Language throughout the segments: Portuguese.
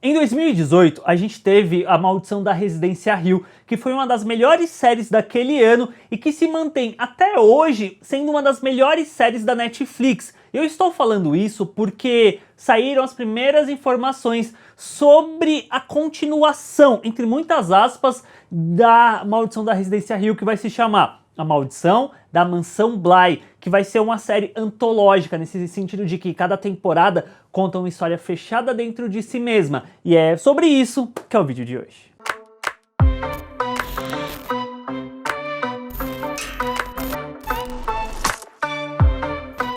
Em 2018, a gente teve A Maldição da Residência Hill, que foi uma das melhores séries daquele ano e que se mantém até hoje sendo uma das melhores séries da Netflix. Eu estou falando isso porque saíram as primeiras informações sobre a continuação, entre muitas aspas, da Maldição da Residência Hill, que vai se chamar A Maldição da Mansão Bly, que vai ser uma série antológica, nesse sentido de que cada temporada conta uma história fechada dentro de si mesma. E é sobre isso que é o vídeo de hoje.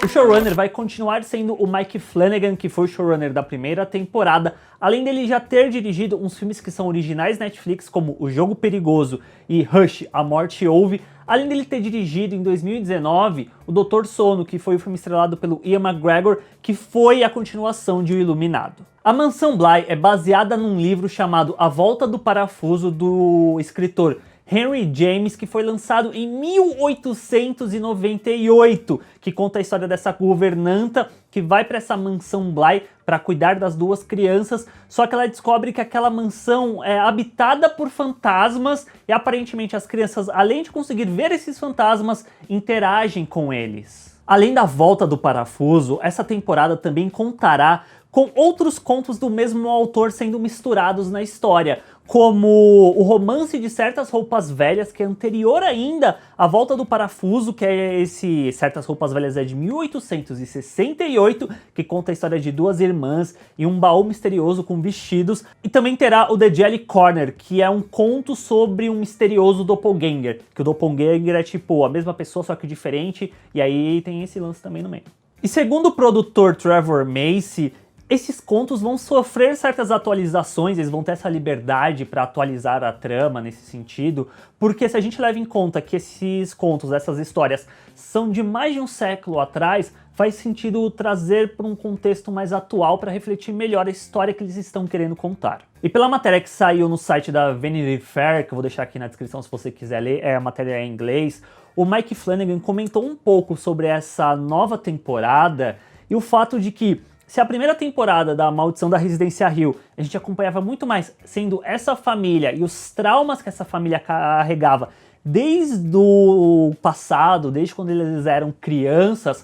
O showrunner vai continuar sendo o Mike Flanagan, que foi o showrunner da primeira temporada, além dele já ter dirigido uns filmes que são originais Netflix, como O Jogo Perigoso e Rush, A Morte Ouve, além dele ter dirigido em 2019 o Doutor Sono, que foi o filme estrelado pelo Ian McGregor, que foi a continuação de O Iluminado. A Mansão Bly é baseada num livro chamado A Volta do Parafuso, do escritor Henry James, que foi lançado em 1898, que conta a história dessa governanta que vai para essa mansão Bly para cuidar das duas crianças, só que ela descobre que aquela mansão é habitada por fantasmas e aparentemente as crianças, além de conseguir ver esses fantasmas, interagem com eles. Além da Volta do Parafuso, essa temporada também contará com outros contos do mesmo autor sendo misturados na história, como o Romance de Certas Roupas Velhas, que é anterior ainda à Volta do Parafuso, que é esse Certas Roupas Velhas é de 1868, que conta a história de duas irmãs e um baú misterioso com vestidos. E também terá o The Jelly Corner, que é um conto sobre um misterioso doppelganger, que o doppelganger é tipo a mesma pessoa, só que diferente, e aí tem esse lance também no meio. E segundo o produtor Trevor Macy, esses contos vão sofrer certas atualizações, eles vão ter essa liberdade para atualizar a trama nesse sentido, porque se a gente leva em conta que esses contos, essas histórias, são de mais de um século atrás, faz sentido trazer para um contexto mais atual para refletir melhor a história que eles estão querendo contar. E pela matéria que saiu no site da Vanity Fair, que eu vou deixar aqui na descrição se você quiser ler, a matéria é em inglês, o Mike Flanagan comentou um pouco sobre essa nova temporada e o fato de que se a primeira temporada da Maldição da Residência Hill a gente acompanhava muito mais sendo essa família e os traumas que essa família carregava desde o passado, desde quando eles eram crianças,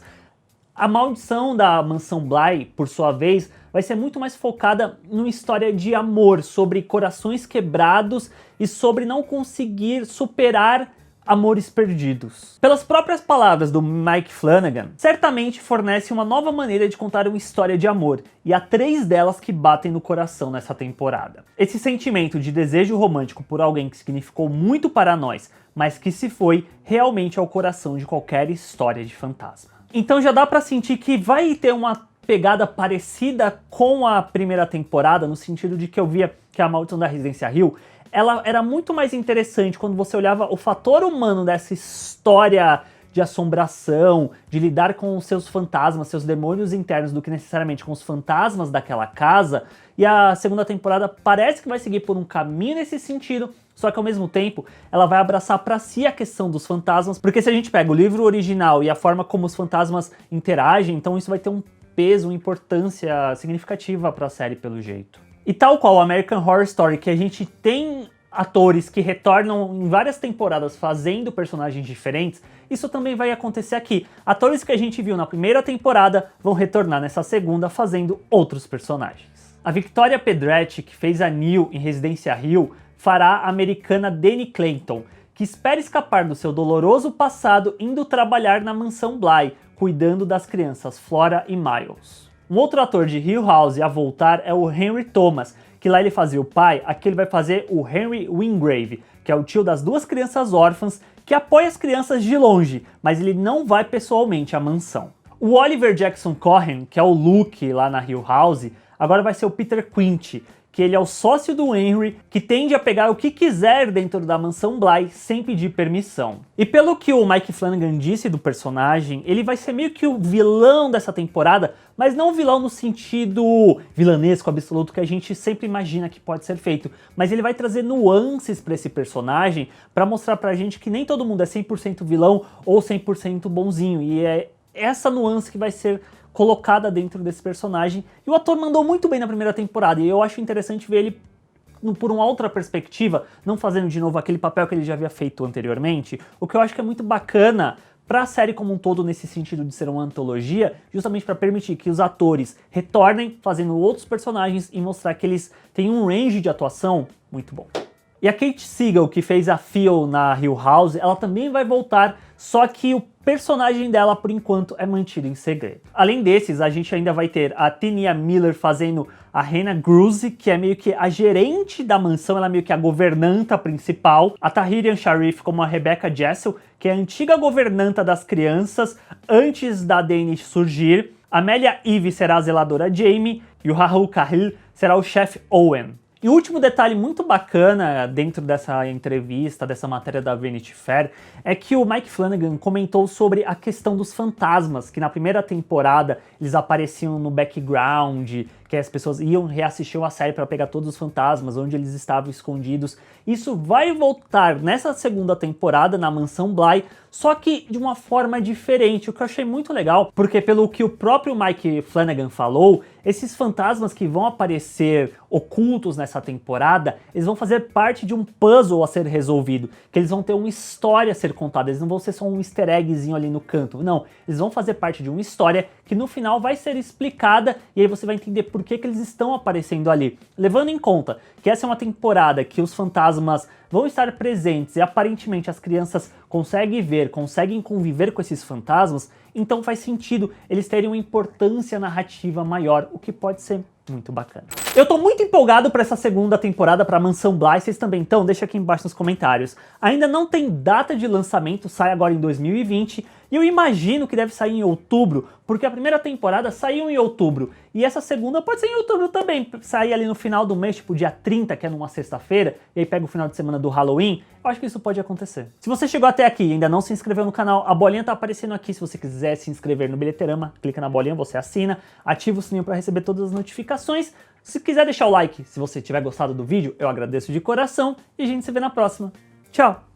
a Maldição da Mansão Bly, por sua vez, vai ser muito mais focada numa história de amor, sobre corações quebrados e sobre não conseguir superar amores perdidos. Pelas próprias palavras do Mike Flanagan, certamente fornece uma nova maneira de contar uma história de amor, e há 3 delas que batem no coração nessa temporada. Esse sentimento de desejo romântico por alguém que significou muito para nós, mas que se foi realmente ao coração de qualquer história de fantasma. Então já dá pra sentir que vai ter uma pegada parecida com a primeira temporada, no sentido de que eu via que a Maldição da Residência Hill ela era muito mais interessante quando você olhava o fator humano dessa história de assombração, de lidar com os seus fantasmas, seus demônios internos, do que necessariamente com os fantasmas daquela casa. E a segunda temporada parece que vai seguir por um caminho nesse sentido, só que ao mesmo tempo ela vai abraçar para si a questão dos fantasmas, porque se a gente pega o livro original e a forma como os fantasmas interagem, então isso vai ter um peso, uma importância significativa para a série pelo jeito. E tal qual o American Horror Story, que a gente tem atores que retornam em várias temporadas fazendo personagens diferentes, isso também vai acontecer aqui. Atores que a gente viu na primeira temporada vão retornar nessa segunda fazendo outros personagens. A Victoria Pedretti, que fez a Neil em Residência Hill, fará a americana Dani Clayton, que espera escapar do seu doloroso passado indo trabalhar na Mansão Bly, cuidando das crianças Flora e Miles. Um outro ator de Hill House a voltar é o Henry Thomas, que lá ele fazia o pai, aqui ele vai fazer o Henry Wingrave, que é o tio das 2 crianças órfãs, que apoia as crianças de longe, mas ele não vai pessoalmente à mansão. O Oliver Jackson Cohen, que é o Luke lá na Hill House, agora vai ser o Peter Quint, que ele é o sócio do Henry, que tende a pegar o que quiser dentro da Mansão Bly sem pedir permissão. E pelo que o Mike Flanagan disse do personagem, ele vai ser meio que o vilão dessa temporada, mas não o vilão no sentido vilanesco absoluto que a gente sempre imagina que pode ser feito, mas ele vai trazer nuances para esse personagem para mostrar pra gente que nem todo mundo é 100% vilão ou 100% bonzinho, e é essa nuance que vai ser colocada dentro desse personagem. E o ator mandou muito bem na primeira temporada, e eu acho interessante ver ele por uma outra perspectiva, não fazendo de novo aquele papel que ele já havia feito anteriormente, o que eu acho que é muito bacana para a série como um todo, nesse sentido de ser uma antologia, justamente para permitir que os atores retornem fazendo outros personagens e mostrar que eles têm um range de atuação muito bom. E a Kate Siegel, que fez a Phil na Hill House, ela também vai voltar, só que o personagem dela, por enquanto, é mantido em segredo. Além desses, a gente ainda vai ter a Tinia Miller fazendo a Hannah Gruzy, que é meio que a gerente da mansão, ela é meio que a governanta principal. A Tahirian Sharif como a Rebecca Jessel, que é a antiga governanta das crianças antes da Danish surgir. A Amelia Eve será a zeladora Jamie e o Rahul Kahil será o chefe Owen. E o último detalhe muito bacana dentro dessa entrevista, dessa matéria da Vanity Fair, é que o Mike Flanagan comentou sobre a questão dos fantasmas, que na primeira temporada eles apareciam no background, que as pessoas iam reassistir a série para pegar todos os fantasmas, onde eles estavam escondidos. Isso vai voltar nessa segunda temporada, na Mansão Bly, só que de uma forma diferente, o que eu achei muito legal, porque pelo que o próprio Mike Flanagan falou, esses fantasmas que vão aparecer ocultos nessa temporada, eles vão fazer parte de um puzzle a ser resolvido, que eles vão ter uma história a ser contada, eles não vão ser só um easter eggzinho ali no canto, não, eles vão fazer parte de uma história que no final vai ser explicada e aí você vai entender por que eles estão aparecendo ali. Levando em conta que essa é uma temporada que os fantasmas vão estar presentes e aparentemente as crianças conseguem ver, conseguem conviver com esses fantasmas, então faz sentido eles terem uma importância narrativa maior, o que pode ser muito bacana. Eu tô muito empolgado para essa segunda temporada para Mansão Bly, vocês também estão? Deixa aqui embaixo nos comentários. Ainda não tem data de lançamento, sai agora em 2020, e eu imagino que deve sair em outubro, porque a primeira temporada saiu em outubro, e essa segunda pode ser em outubro também, sair ali no final do mês, tipo dia 30, que é numa sexta-feira, e aí pega o final de semana do Halloween, eu acho que isso pode acontecer. Se você chegou até aqui e ainda não se inscreveu no canal, a bolinha tá aparecendo aqui, se você quiser se inscrever no Bilheterama, clica na bolinha, você assina, ativa o sininho para receber todas as notificações. Se quiser deixar o like, se você tiver gostado do vídeo, eu agradeço de coração, e a gente se vê na próxima. Tchau!